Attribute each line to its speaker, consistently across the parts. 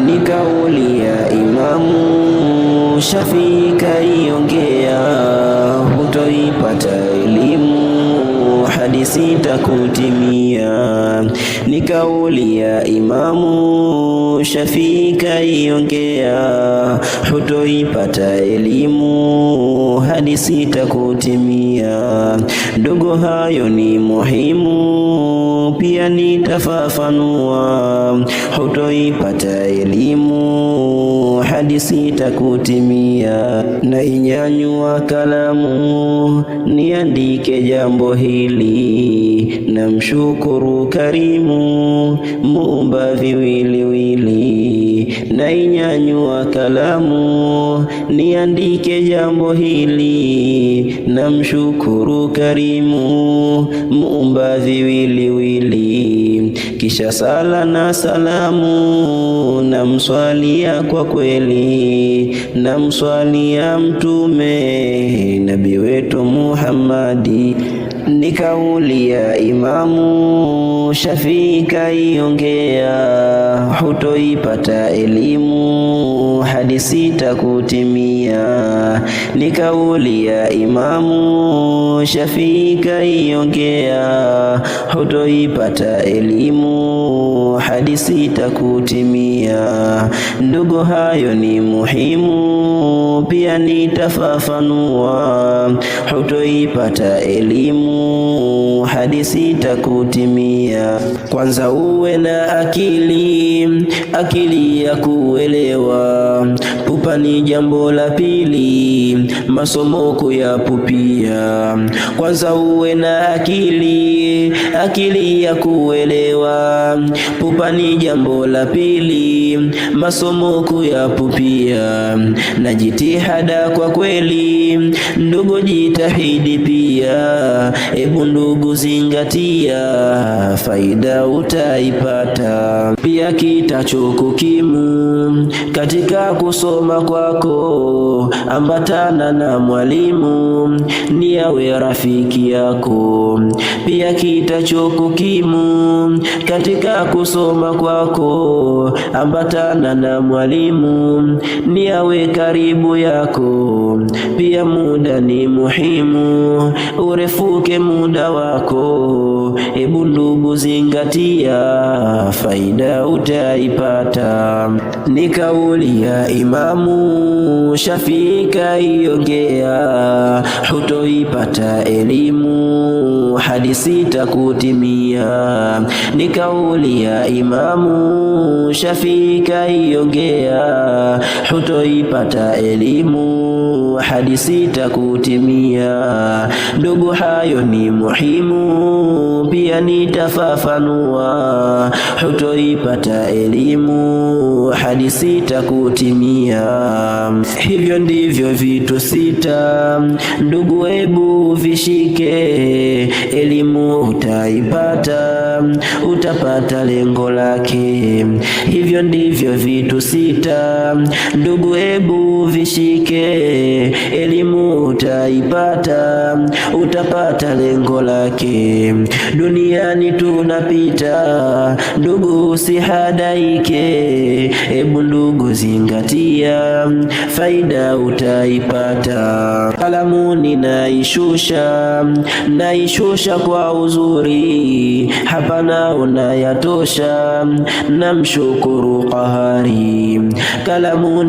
Speaker 1: ni kauli ya Imamu Shafii kaiongea, hutoipata elimu hadi sitakutimia. Ni kauli ya Imamu Shafii kaiongea, hutoipata elimu hadi sitakutimia. Ndugu, hayo ni muhimu, pia nitafafanua. Hutoipata elimu hadi sitakutimia. Na inyanyua kalamu niandike jambo hili, na mshukuru Karimu Muumba viwiliwili. Na inyanyua kalamu niandike jambo hili, na mshukuru Karimu Muumba viwiliwili. Kisha sala na salamu na mswalia kwa kweli, na mswalia Mtume Nabii wetu Muhammadi. Ni kauli ya Imamu Shafii kaiongea, hutoipata elimu hadi sitakutimia. Ni kauli ya Imamu Shafii kaiongea, hutoipata elimu hadi sitakutimia. Ndugu, hayo ni muhimu, pia nitafafanua. Hutoipata elimu hadi sitakutimia. Kwanza uwe na akili ya kuelewa. Pupa ni jambo la pili, masomo kuyapupia. Kwanza uwe na akili ya kuelewa. Pupa ni jambo la pili, masomo kuyapupia. Na jitihada kwa kweli, ndugu jitahidi pia. Ebu ndugu zingatia, faida utaipata. Pia kitachokukimu katika kusoma kwako, ambatana na mwalimu ni awe rafiki yako. Pia kitachokukimu katika kusoma kwako, ambatana na mwalimu ni awe karibu yako. Pia muda ni muhimu, urefuke muda wako. Ebu ndugu zingatia, faida utaipata. Ni kauli ya Imamu Shafii kaiongea, hutoipata elimu hadi sitakutimia. Ni kauli ya Imamu Shafii kaiongea, hutoipata elimu hadi sitakutimia. Ndugu, hayo ni muhimu, pia nitafafanua. Hutoipata elimu hadi sitakutimia. Hivyo ndivyo vitu sita, ndugu, ebu vishike. Elimu utaipata, utapata lengo lake. Hivyo ndivyo vitu sita, ndugu, ebu vishike. Elimu utaipata, utapata lengo lake. Duniani tunapita, ndugu usihadaike. Ebu ndugu zingatia, faida utaipata. Kalamu naishusha kwa uzuri, hapana unayatosha, namshukuru Qahari. Kalamu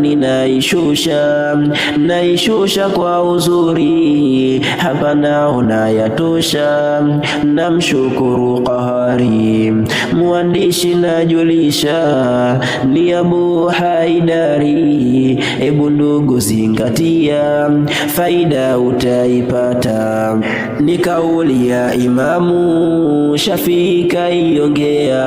Speaker 1: naishusha kwa uzuri, hapana unayatosha, namshukuru Qahari. Mwandishi najulisha ni Abu Haidari. Ebu ndugu zingatia, faida utaipata. Ni kauli ya Imamu Shafii kaiongea,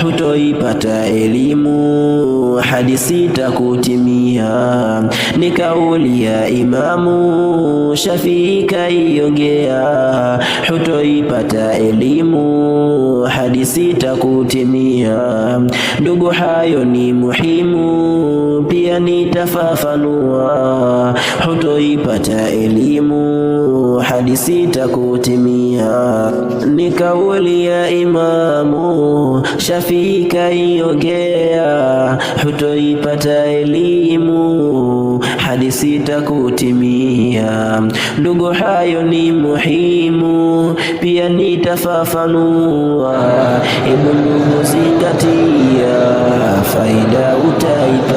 Speaker 1: hutoipata elimu hadi sitakutimia. Ni kauli ya Imamu Shafii kaiongea, hutoipata elimu hadi sitakutimia. Ndugu, hayo ni muhimu, pia pia nitafafanua, hutoipata elimu hadi sitakutimia. Ni kauli ya Imamu Shafii kaiongea, hutoipata elimu hadi sitakutimia. Ndugu, hayo ni muhimu, pia nitafafanua. Hebu ndugu, zingatia, faida utaipata.